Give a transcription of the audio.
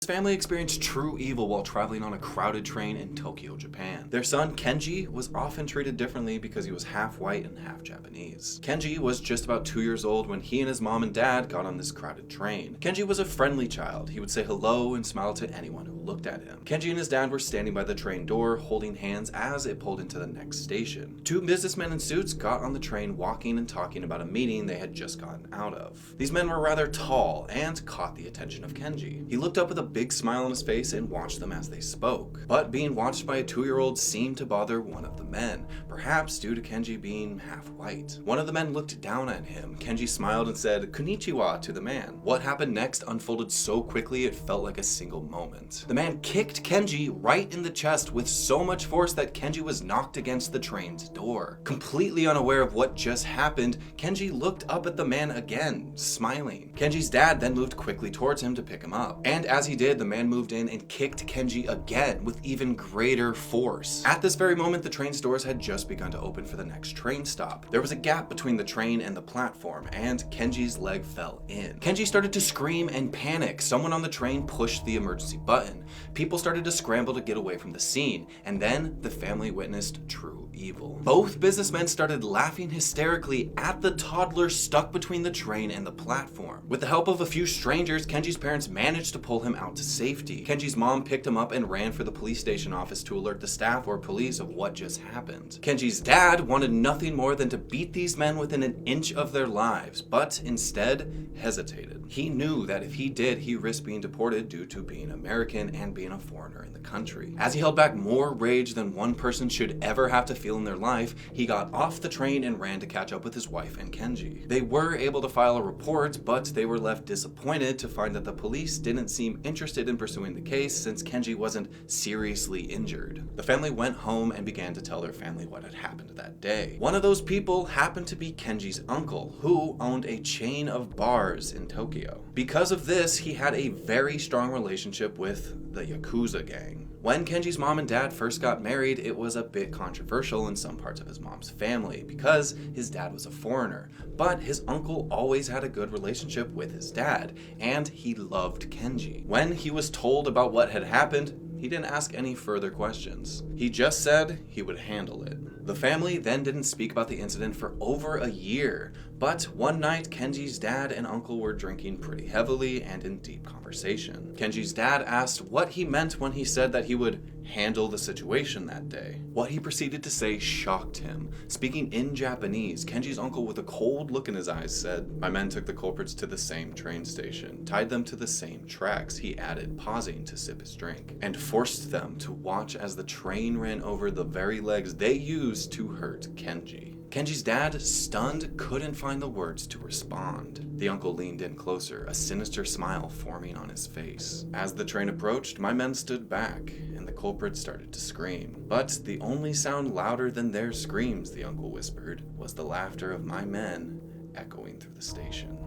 family experienced true evil while traveling on a crowded train in Tokyo, Japan. Their son, Kenji, was often treated differently because he was half white and half Japanese. Kenji was just about 2 years old when he and his mom and dad got on this crowded train. Kenji was a friendly child. He would say hello and smile to anyone who looked at him. Kenji and his dad were standing by the train door, holding hands as it pulled into the next station. Two businessmen in suits got on the train, walking and talking about a meeting they had just gotten out of. These men were rather tall and caught the attention of Kenji. He looked up with a big smile on his face and watched them as they spoke. But being watched by a 2-year-old seemed to bother one of the men, perhaps due to Kenji being half white. One of the men looked down at him. Kenji smiled and said "Konnichiwa" to the man. What happened next unfolded so quickly it felt like a single moment. The man kicked Kenji right in the chest with so much force that Kenji was knocked against the train's door. Completely unaware of what just happened, Kenji looked up at the man again, smiling. Kenji's dad then moved quickly towards him to pick him up. And as he did, the man moved in and kicked Kenji again with even greater force. At this very moment, the train's doors had just begun to open for the next train stop. There was a gap between the train and the platform, and Kenji's leg fell in. Kenji started to scream and panic. Someone on the train pushed the emergency button. People started to scramble to get away from the scene, and then the family witnessed true evil. Both businessmen started laughing hysterically at the toddler stuck between the train and the platform. With the help of a few strangers, Kenji's parents managed to pull him out to safety. Kenji's mom picked him up and ran for the police station office to alert the staff or police of what just happened. Kenji's dad wanted nothing more than to beat these men within an inch of their lives, but instead hesitated. He knew that if he did, he risked being deported due to being American and being a foreigner in the country. As he held back more rage than one person should ever have to feel in their life, he got off the train and ran to catch up with his wife and Kenji. They were able to file a report, but they were left disappointed to find that the police didn't seem interested in pursuing the case since Kenji wasn't seriously injured. The family went home and began to tell their family what had happened that day. One of those people happened to be Kenji's uncle, who owned a chain of bars in Tokyo. Because of this, he had a very strong relationship with the Yakuza gang. When Kenji's mom and dad first got married, it was a bit controversial in some parts of his mom's family because his dad was a foreigner, but his uncle always had a good relationship with his dad, and he loved Kenji. When he was told about what had happened, he didn't ask any further questions. He just said he would handle it. The family then didn't speak about the incident for over a year, but one night Kenji's dad and uncle were drinking pretty heavily and in deep conversation. Kenji's dad asked what he meant when he said that he would handle the situation that day. What he proceeded to say shocked him. Speaking in Japanese, Kenji's uncle, with a cold look in his eyes, said, "My men took the culprits to the same train station, tied them to the same tracks," he added, pausing to sip his drink, "and forced them to watch as the train ran over the very legs they used to hurt Kenji." Kenji's dad, stunned, couldn't find the words to respond. The uncle leaned in closer, a sinister smile forming on his face. As the train approached, my men stood back, and the culprits started to scream. But the only sound louder than their screams, the uncle whispered, was the laughter of my men echoing through the station.